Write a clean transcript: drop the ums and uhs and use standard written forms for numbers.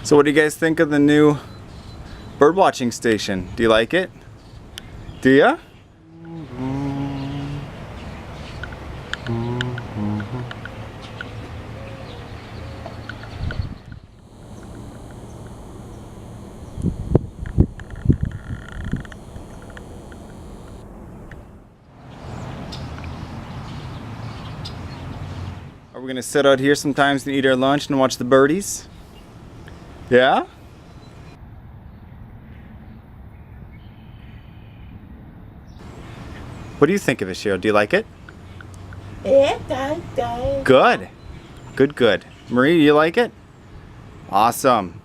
So what do you guys think of the new bird watching station? Do you like it? Do ya? Are we gonna sit out here sometimes and eat our lunch and watch the birdies? Yeah? What do you think of it, Cheryl? Do you like it? Yeah, Good. Good, good. Marie, you like it? Awesome.